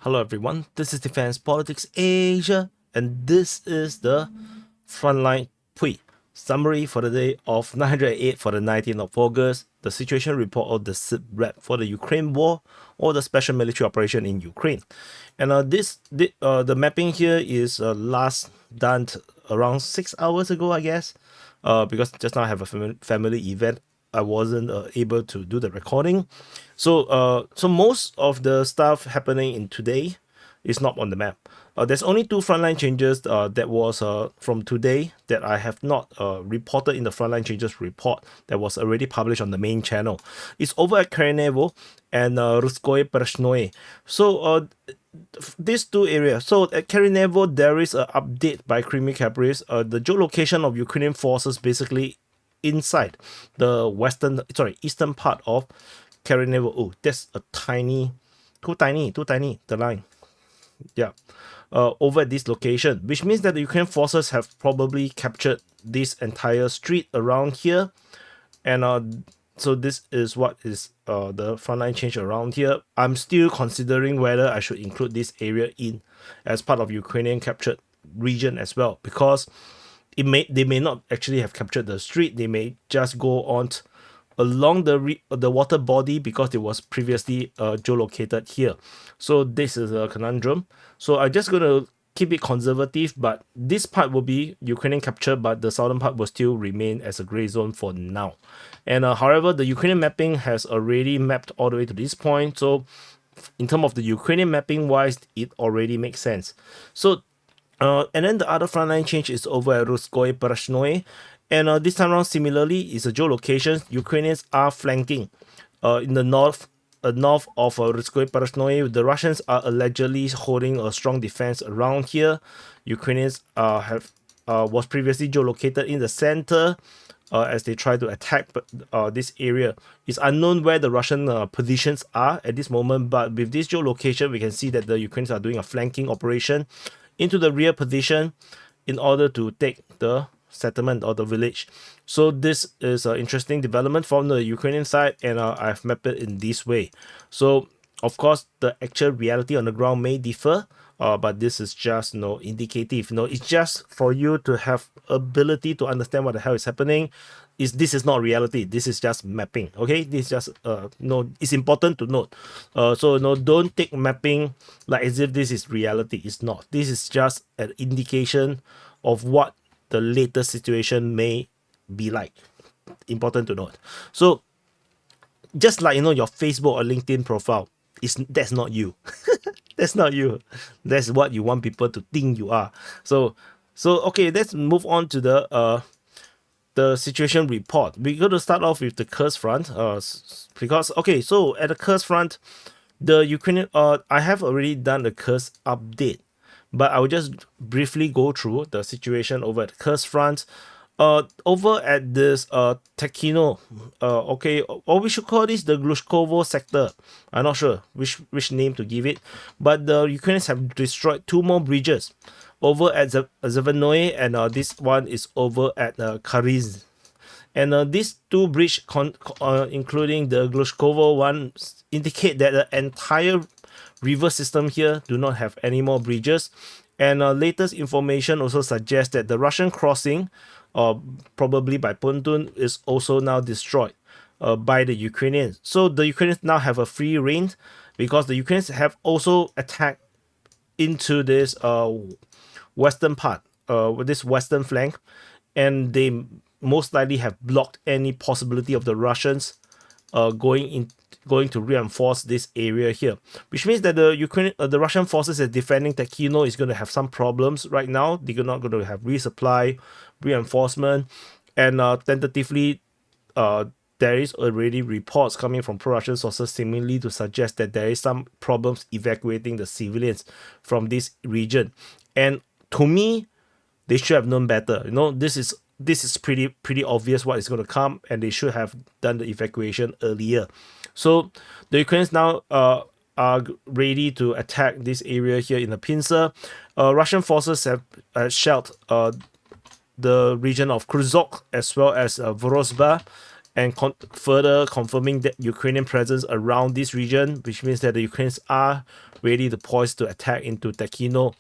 Hello everyone, this is Defense Politics Asia, and this is the Frontline Pui summary for the day of 908 for the 19th of August, the situation report of the SITREP for the Ukraine war or the special military operation in Ukraine. And the mapping here is last done around 6 hours ago, I guess, because just now I have a family event. I wasn't able to do the recording. So most of the stuff happening in today is not on the map. There's only two frontline changes that was from today that I have not reported in the frontline changes report that was already published on the main channel. It's over at Karenevo and Ruskoye Pershnoye. So these two areas. So at Karenevo, there is an update by Creamy Caprice. The geolocation of Ukrainian forces basically inside the eastern part of Karenevo. Oh, that's a too tiny, the line. Yeah. Over at this location, which means that the Ukrainian forces have probably captured this entire street around here. And so this is what is the frontline change around here. I'm still considering whether I should include this area in as part of Ukrainian captured region as well, because they may not actually have captured the street. They may just go on along the water body because it was previously geolocated here. So this is a conundrum. So I'm just going to keep it conservative, but this part will be Ukrainian capture, but the southern part will still remain as a gray zone for now. And however, the Ukrainian mapping has already mapped all the way to this point. So in terms of the Ukrainian mapping wise, it already makes sense. So and then the other frontline change is over at Ruskoye Pershnoye. And this time around, similarly, is a geolocation. Ukrainians are flanking in the north of Ruskoye Pershnoye. The Russians are allegedly holding a strong defense around here. Ukrainians was previously geolocated in the center as they try to attack this area. It's unknown where the Russian positions are at this moment, but with this geolocation, we can see that the Ukrainians are doing a flanking operation into the rear position in order to take the settlement or the village. So this is an interesting development from the Ukrainian side, and I've mapped it in this way. So of course the actual reality on the ground may differ, but this is just indicative. It's just for you to have ability to understand what the hell is happening. This is not reality, this is just mapping. Okay, this is just it's important to note. So don't take mapping like as if this is reality. It's not. This is just an indication of what the latest situation may be like. Important to note. So just like your Facebook or LinkedIn profile, that's not you. That's not you. That's what you want people to think you are. So okay, let's move on to the situation report. We're going to start off with the KURSK front, because okay, so at the KURSK front, the Ukrainian I have already done the KURSK update, but I will just briefly go through the situation over at the KURSK front. Over at this Tekhino, okay, or we should call this the Glushkovo sector. I'm not sure which name to give it, but the Ukrainians have destroyed two more bridges over at Zavanoye, and this one is over at Kariz. And these two bridges, including the Glushkovo one, indicate that the entire river system here do not have any more bridges. And latest information also suggests that the Russian crossing, probably by Puntun, is also now destroyed by the Ukrainians. So the Ukrainians now have a free reign, because the Ukrainians have also attacked into this western part, this western flank, and they most likely have blocked any possibility of the Russians going to reinforce this area here, which means that the Russian forces that defending Tekhino is going to have some problems right now. They're not going to have resupply, reinforcement, and tentatively there is already reports coming from pro-Russian sources seemingly to suggest that there is some problems evacuating the civilians from this region. And to me, they should have known better. This is pretty obvious what is going to come, and they should have done the evacuation earlier. So the Ukrainians now are ready to attack this area here in the pincer. Russian forces have shelled the region of Kurzok as well as Vorozhba, and further confirming that Ukrainian presence around this region, which means that the Ukrainians are ready to poised to attack into Tekino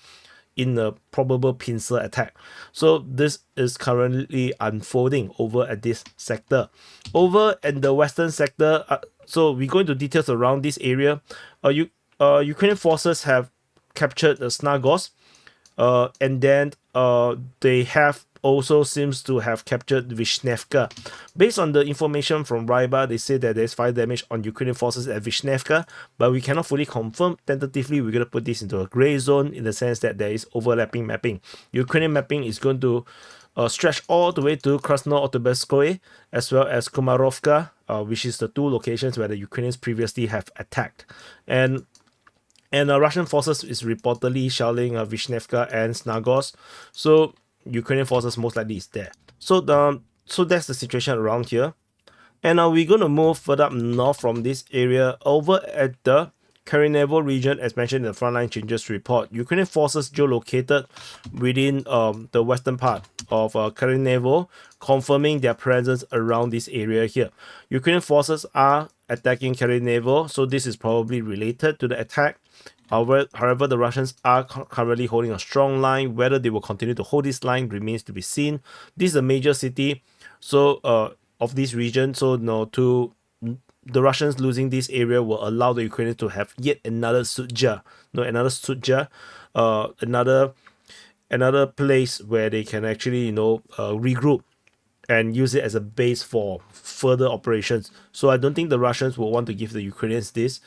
in a probable pincer attack. So this is currently unfolding over at this sector. Over at the western sector, so we go into details around this area. Ukrainian forces have captured the Snagos, and then they have also seems to have captured Vishnevka. Based on the information from Ryba, they say that there's fire damage on Ukrainian forces at Vishnevka, but we cannot fully confirm. Tentatively, we're going to put this into a gray zone in the sense that there is overlapping mapping. Ukrainian mapping is going to stretch all the way to Krasno-Otoberskoye as well as Komarovka, which is the two locations where the Ukrainians previously have attacked. And Russian forces is reportedly shelling Vishnevka and Snagos. So Ukrainian forces most likely is there. So that's the situation around here. And we're going to move further up north from this area over at the Karinevo region, as mentioned in the frontline changes report. Ukrainian forces geolocated within the western part of Karinevo, confirming their presence around this area here. Ukrainian forces are attacking Karinevo, so this is probably related to the attack. However, the Russians are currently holding a strong line. Whether they will continue to hold this line remains to be seen. This is a major city, so of this region. So the Russians losing this area will allow the Ukrainians to have yet another Sudja, another place where they can actually regroup and use it as a base for further operations. So I don't think the Russians will want to give the Ukrainians this.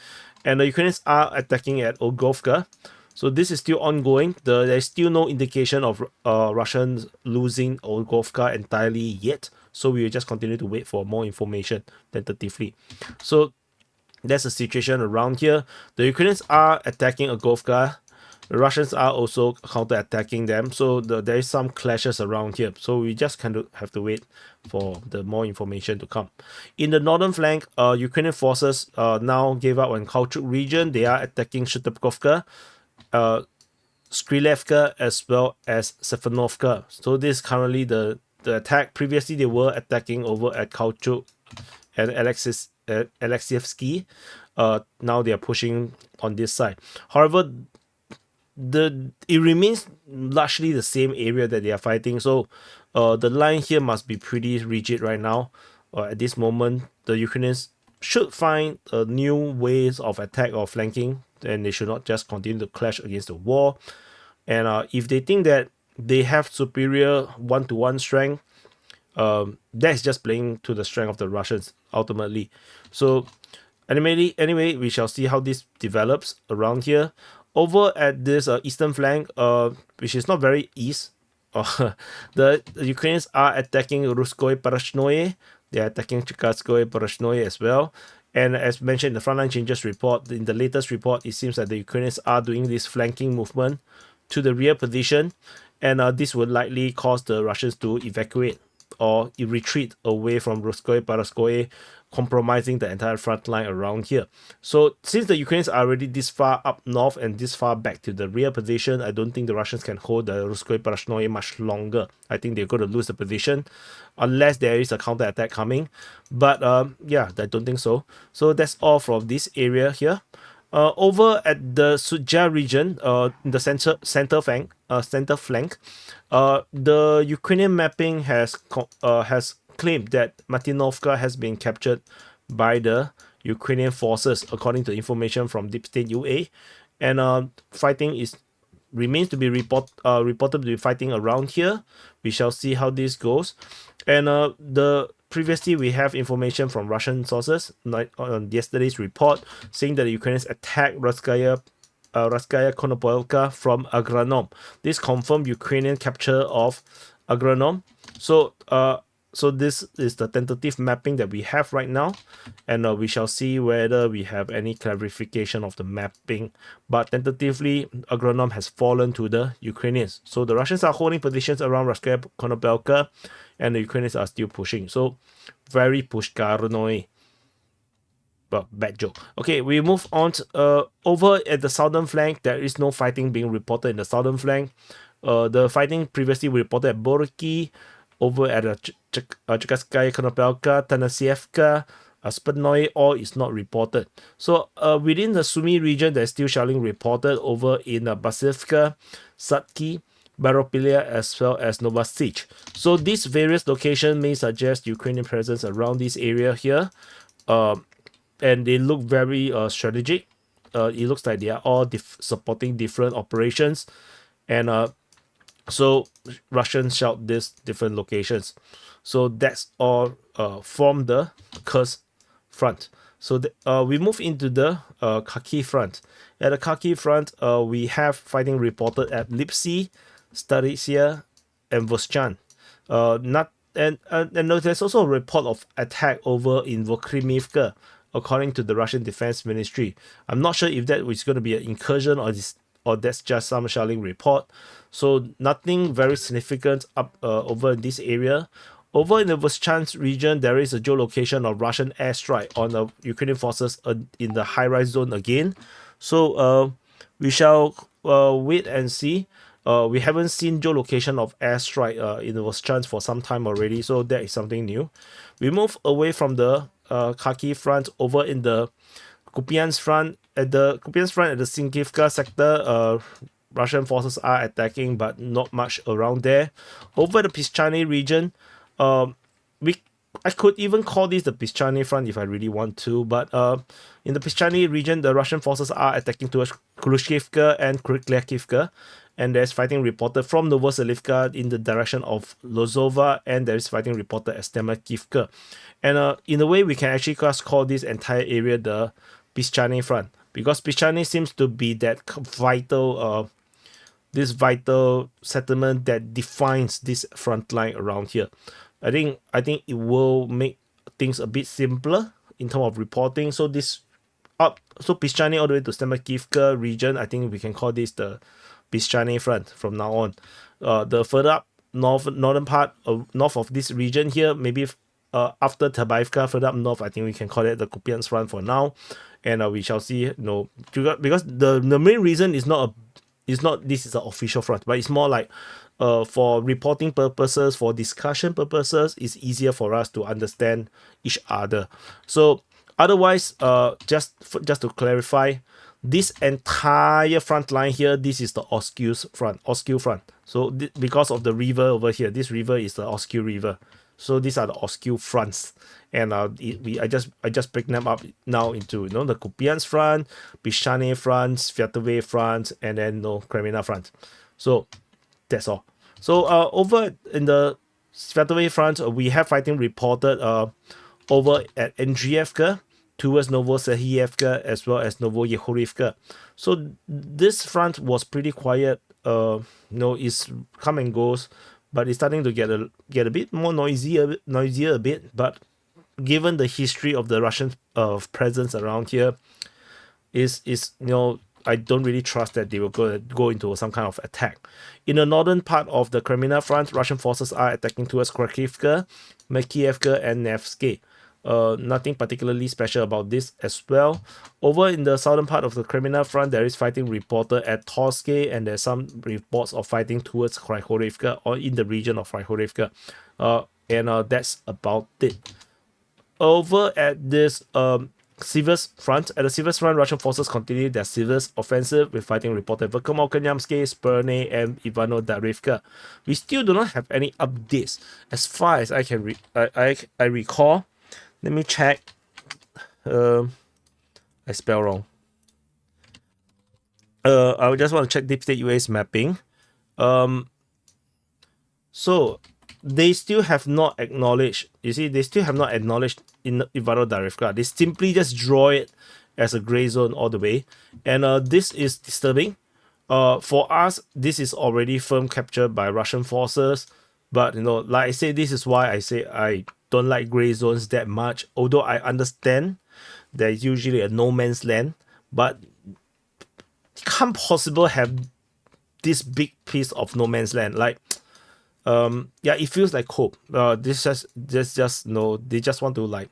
And the Ukrainians are attacking at Olgovka. So this is still ongoing. There's still no indication of Russians losing Olgovka entirely yet. So we will just continue to wait for more information tentatively. So that's the situation around here. The Ukrainians are attacking Olgovka. The Russians are also counter-attacking them. So there is some clashes around here. So we just kind of have to wait for the more information to come. In the northern flank, Ukrainian forces now gave up on Kauchuk region. They are attacking Shtepkovka, Skrilevka, as well as Stefanovka. So this is currently the attack. Previously, they were attacking over at Kauchuk and Alexievsky. Now they are pushing on this side. However, it remains largely the same area that they are fighting. So the line here must be pretty rigid right now. At this moment, the Ukrainians should find new ways of attack or flanking, and they should not just continue to clash against the wall. And if they think that they have superior one-to-one strength, that's just playing to the strength of the Russians ultimately. So anyway, we shall see how this develops around here. Over at this eastern flank, which is not very east, the Ukrainians are attacking Ruskoye Parashnoye. They are attacking Cherkasskoye Parashnoye as well. And as mentioned in the frontline changes report, in the latest report, it seems that the Ukrainians are doing this flanking movement to the rear position, and this would likely cause the Russians to evacuate or retreat away from Ruskoye Parashnoye, compromising the entire front line around here. So since the Ukrainians are already this far up north and this far back to the rear position, I don't think the Russians can hold the Ruskoye Parashnoye much longer. I think they're going to lose the position unless there is a counter-attack coming. But yeah, I don't think so. So that's all from this area here. Over at the Sudja region, in the center flank, the Ukrainian mapping has claimed that Martinovka has been captured by the Ukrainian forces, according to information from Deep State UA, and fighting remains to be reported to be fighting around here. We shall see how this goes. And previously we have information from Russian sources on yesterday's report saying that the Ukrainians attacked Raskaya Konopolka from Agranom. This confirmed Ukrainian capture of Agranom. So this is the tentative mapping that we have right now, and we shall see whether we have any clarification of the mapping. But tentatively, Agronom has fallen to the Ukrainians. So the Russians are holding positions around Raskaya Konopelka, and the Ukrainians are still pushing. So very pushkarnoy. Well, bad joke. Okay, we move on. Over at the southern flank, there is no fighting being reported in the southern flank. The fighting previously reported at Borki, over at Chekatskaya, Konopelka, Tanasievka, Sputnoy, all is not reported. So within the Sumy region, there's still shelling reported over in Basivka, Satki, Baropilia, as well as Novosich. So these various locations may suggest Ukrainian presence around this area here, and they look very strategic. It looks like they are all supporting different operations, and so Russians shelled these different locations. So that's all from the KURSK front. So we move into the Kharkiv front. At the Kharkiv front, we have fighting reported at Lipsy, Staritsia, and Voschan. And there's also a report of attack over in Vokrymivka, according to the Russian Defense Ministry. I'm not sure if that was going to be an incursion or that's just some shelling report. So nothing very significant up over in this area. Over in the Voschansk region, there is a geolocation of Russian airstrike on the Ukrainian forces in the high-rise zone again. So we shall wait and see. We haven't seen geolocation of airstrike in the Voschansk for some time already, so that is something new. We move away from the Kharkiv front over in the Kupiansk front. At the Kupiansk front at the Sinkivka sector, Russian forces are attacking, but not much around there. Over the Pischany region, I could even call this the Pischany front if I really want to, but in the Pischany region, the Russian forces are attacking towards Khrushchevka and Kryklakivka, and there's fighting reported from Novoselivka in the direction of Lozova, and there is fighting reported at Stemakivka. And in a way, we can actually just call this entire area the Pischany front, because Pischany seems to be that vital settlement that defines this front line around here. I think it will make things a bit simpler in terms of reporting. So Pischany all the way to Stemakivka region, I think we can call this the Pischany front from now on. The further up northern part north of this region here, maybe after Tabaivka, further up north, I think we can call it the Kupiansk front for now, and we shall see. Because the main reason is not this is an official front, but it's more like for reporting purposes, for discussion purposes, it's easier for us to understand each other. So otherwise, just to clarify, this entire front line here, this is the Oskil front. So because of the river over here, this river is the Oskil river. So these are the Oskil fronts, and I just break them up now into the Kupiansk front, Pischany front, Sviatove front, and then Kremina front. So that's all. So over in the Sviatove front, we have fighting reported over at Andriivka towards Novosahiyevka as well as Novoyehorivka. So this front was pretty quiet. It's come and goes, but it's starting to get a bit more noisier a bit. But given the history of the Russian presence around here, I don't really trust that they will go into some kind of attack. In the northern part of the Kremina front, Russian forces are attacking towards Kharkivka, Makievka, and Nevsky. Nothing particularly special about this as well. Over in the southern part of the Kremina front, there is fighting reported at Torske, and there's some reports of fighting towards Krychorivka or in the region of Krychorivka. And that's about it. Over at this Siversk front, Russian forces continue their Siversk offensive with fighting reported at Verkhomovkanyamsky, Sperne, and Ivano-Darivka. We still do not have any updates as far as I can I recall. Let me check. I spell wrong. I just want to check Deep State UA's mapping. So they still have not acknowledged. You see, they still have not acknowledged in Ivano-Darivka. They simply just draw it as a gray zone all the way, and this is disturbing. For us, this is already firm captured by Russian forces. But like I say, this is why I say I don't like gray zones that much. Although I understand there's usually a no man's land, but you can't possibly have this big piece of no man's land. Like, it feels like hope. They just want to like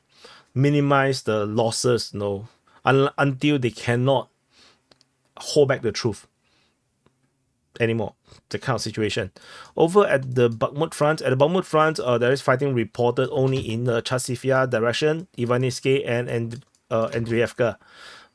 minimize the losses, until they cannot hold back the truth. anymore. The kind of situation. Over at the Bakhmut front, there is fighting reported only in the Chasivya direction, Ivaniske and Andrievka.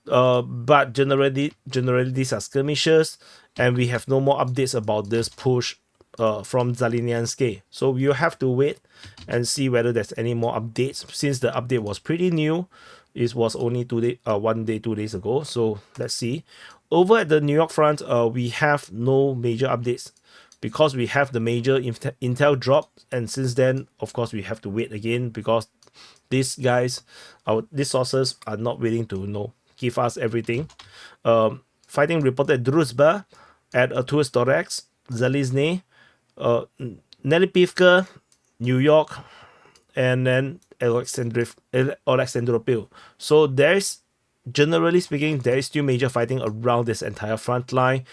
But generally these are skirmishes, and we have no more updates about this push from Zaliniansky. So we'll have to wait and see whether there's any more updates, since the update was pretty new. It was only 2 days ago. So let's see. Over at the New York front, we have no major updates because we have the major intel drop, and since then, of course, we have to wait again because these guys, these sources are not willing to give us everything. Fighting reported at Druzhba, at Tustorex, Zalizny, Nelipivka, New York, and then Alexandropil. So there's, generally speaking, there is still major fighting around this entire front line,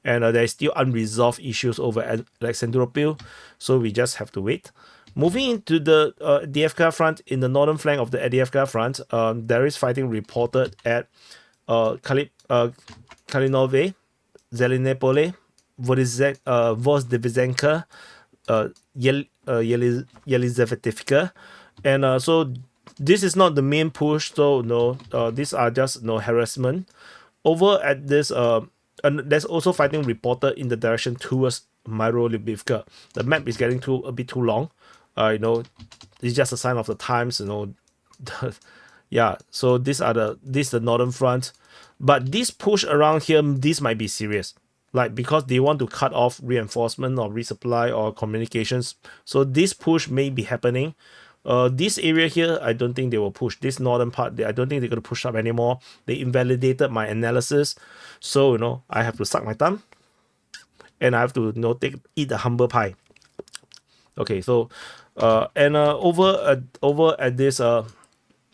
and there is still unresolved issues over at Alexandropil. So we just have to wait. Moving into the Adivka front, in the northern flank of the Adivka front, there is fighting reported at Kalinove, Zelenopole, Vozdevizenka, Yelizavetivka, and so this is not the main push. So no, these are just harassment. Over at this, and there's also fighting reported in the direction towards Myrolubivka. The map is getting a bit too long. It's just a sign of the times. Yeah. So this is the northern front, but this push around here, this might be serious. Like, because they want to cut off reinforcement or resupply or communications. So this push may be happening. This area here, I don't think they will push. This northern part, I don't think they're going to push up anymore. They invalidated my analysis. So, I have to suck my thumb. And I have to, eat the humble pie. Okay, so, over at this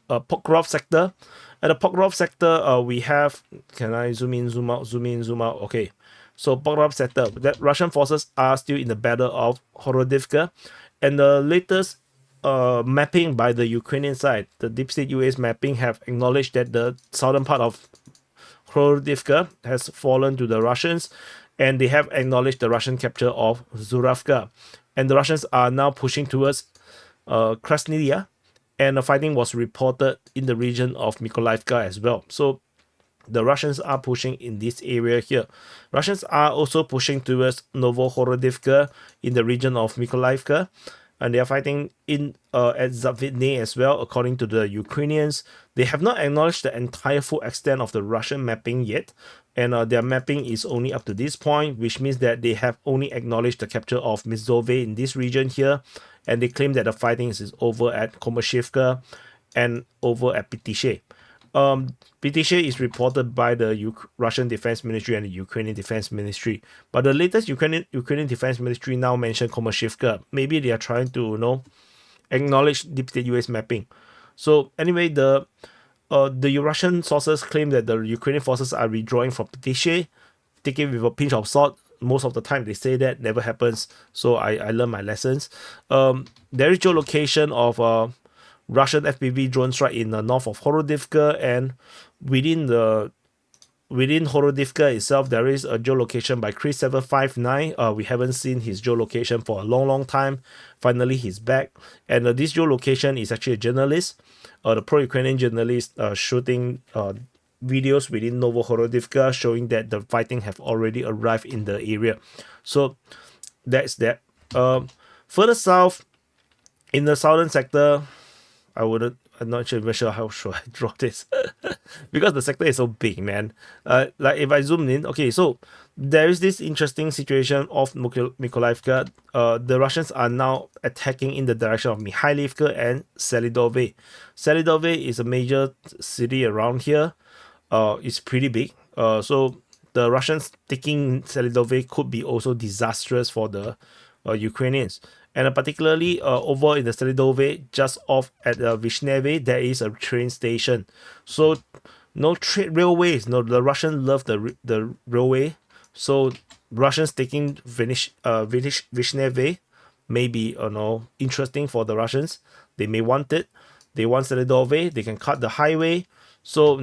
Pokrovsk sector. At the Pokrovsk sector, we have, can I zoom in, zoom out? Okay. So Pokrovsk sector, that Russian forces are still in the battle of Horodivka, and the latest mapping by the Ukrainian side, the Deep State US mapping, have acknowledged that the southern part of Horodivka has fallen to the Russians, and they have acknowledged the Russian capture of Zuravka, and the Russians are now pushing towards Krasnaya, and the fighting was reported in the region of Mykolaiivka as well. So the Russians are pushing in this area here. Russians are also pushing towards Novohorodivka in the region of Mykolaiivka, and they are fighting in at Zavidny as well. According to the Ukrainians, they have not acknowledged the entire full extent of the Russian mapping yet, and their mapping is only up to this point, which means that they have only acknowledged the capture of Mizove in this region here, and they claim that the fighting is over at Komashivka and over at Pitishe. Pitishe is reported by the Russian Defense Ministry and the Ukrainian Defense Ministry, but the latest Ukrainian Defense Ministry now mentioned Komashivka. Maybe they are trying to acknowledge Deep State US mapping. So anyway, the Russian sources claim that the Ukrainian forces are withdrawing from Pitishe. Take it with a pinch of salt. Most of the time they say that never happens. So I learned my lessons. There is geolocation of Russian FPV drone strike in the north of Horodivka, and within Horodivka itself, there is a geolocation by Chris 759. We haven't seen his geolocation for a long time. Finally, he's back, and this geolocation is actually a journalist, the pro-Ukrainian journalist, shooting videos within Novohorodivka, showing that the fighting have already arrived in the area. So that's that. Further south, in the southern sector, I'm not even sure how should I draw this because the sector is so big, man. Like if I zoom in, okay, so there is this interesting situation of Mykolaiivka. The Russians are now attacking in the direction of Mikhailivka and Selidove. Selidove is a major city around here. It's pretty big. So the Russians taking Selidove could be also disastrous for the Ukrainians. And particularly over in the Selidove, just off at Vishneve, there is a train station. So no railways. No, the Russians love the railway. So Russians taking Vishneve may be interesting for the Russians. They may want it. They want Selidove. They can cut the highway. So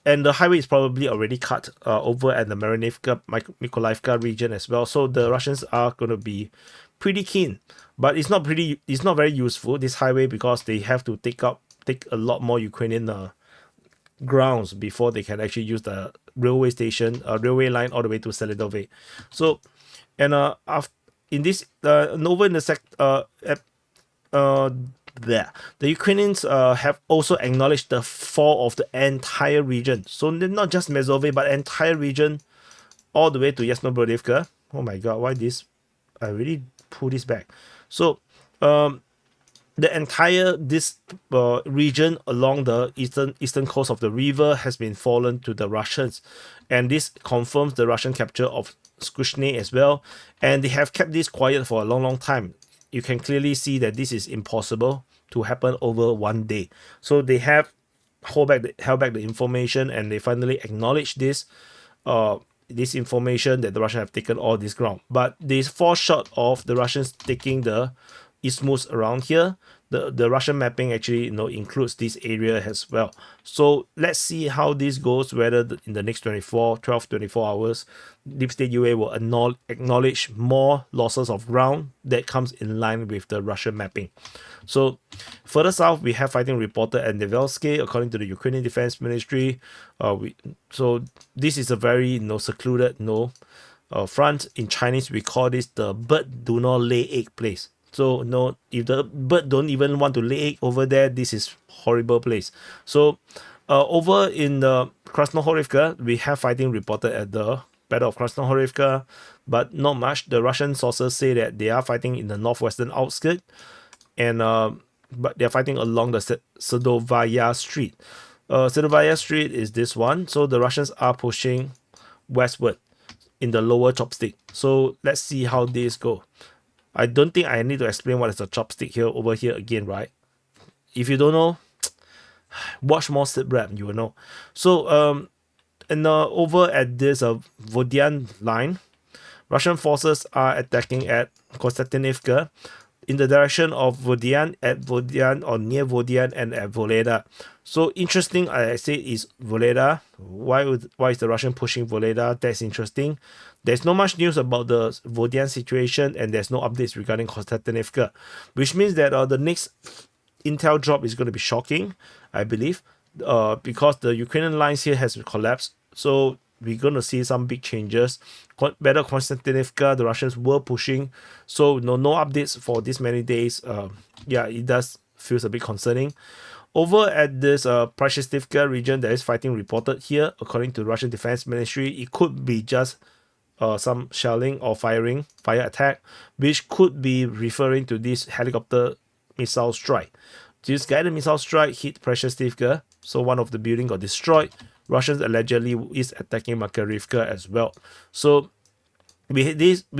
and the highway is probably already cut over at the Marinivka, Mykolaiv region as well. So the Russians are going to be pretty keen, but it's not very useful, this highway, because they have to take a lot more Ukrainian grounds before they can actually use the railway station, railway line all the way to Selidove. So, and in this over in the uh, there, the Ukrainians have also acknowledged the fall of the entire region. So not just Mazove, but entire region, all the way to Yasnoborodivka. Oh my God, why this? I really pull this back. So, the entire region along the eastern coast of the river has been fallen to the Russians, and this confirms the Russian capture of Skushny as well. And they have kept this quiet for a long time. You can clearly see that this is impossible to happen over one day. So they have held back the information, and they finally acknowledge this information that the Russians have taken all this ground. But they fall short of the Russians taking the isthmus around here. The Russian mapping actually includes this area as well. So let's see how this goes, whether in the next 24 hours Deep State UA will acknowledge more losses of ground that comes in line with the Russian mapping. So further south, we have fighting reported at Nevelsky, according to the Ukrainian Defense Ministry. So this is a very secluded front. In Chinese, we call this the bird do not lay egg place. So if the bird don't even want to lay egg over there, this is horrible place. So over in the Krasnohorivka, we have fighting reported at the Battle of Krasnohorivka, but not much. The Russian sources say that they are fighting in the northwestern outskirts, and but they're fighting along the Sadovaya Street. Sadovaya Street is this one. So the Russians are pushing westward in the lower chopstick. So let's see how this go. I don't think I need to explain what is a chopstick over here again, right? If you don't know, watch more SITREP, you will know. So and over at this Vodian line, Russian forces are attacking at Konstantinivka in the direction of Vodian, at Vodian, or near Vodian, and at Voleda. So interesting, I say, is Voleda. Why is the Russian pushing Voleda? That's interesting. There's not much news about the Vodian situation, and there's no updates regarding Konstantinivka, which means that the next intel drop is going to be shocking, I believe, because the Ukrainian lines here has collapsed. So we're going to see some big changes. Better Konstantinivka, the Russians were pushing. So no updates for this many days. Yeah, it does feels a bit concerning. Over at this Prashestivka region, there is fighting reported here. According to Russian Defense Ministry, it could be just some shelling or fire attack, which could be referring to this helicopter missile strike. This guided missile strike hit Prashestivka, so one of the building got destroyed. Russians allegedly is attacking Makarivka as well. So we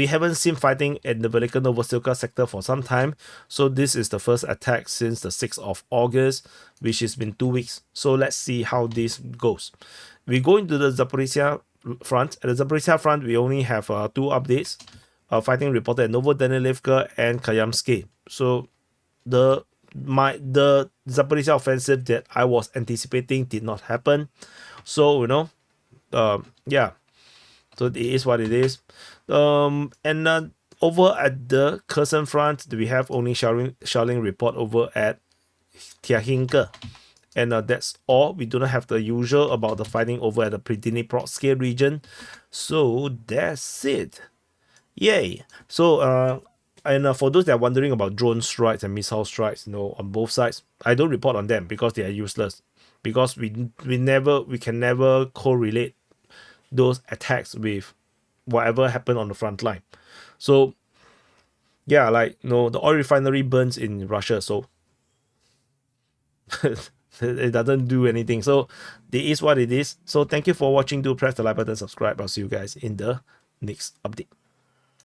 haven't seen fighting in the Velika Novosilka sector for some time. So this is the first attack since the 6th of August, which has been 2 weeks. So let's see how this goes. We go into the Zaporizhia front. At the Zaporizhia front, we only have 2 updates. Fighting reported at Novodanilivka and Kayamsky. So the Zaporizhia offensive that I was anticipating did not happen. So yeah, so it is what it is. And over at the Kherson front, we have only shelling report over at Tiahinka, and that's all. We do not have the usual about the fighting over at the Pridniprovsk region. So that's it. Yay! So and for those that are wondering about drone strikes and missile strikes, on both sides, I don't report on them because they are useless. Because we can never correlate those attacks with whatever happened on the front line. So yeah, the oil refinery burns in Russia, so it doesn't do anything. So it is what it is. So thank you for watching. Do press the like button, subscribe. I'll see you guys in the next update.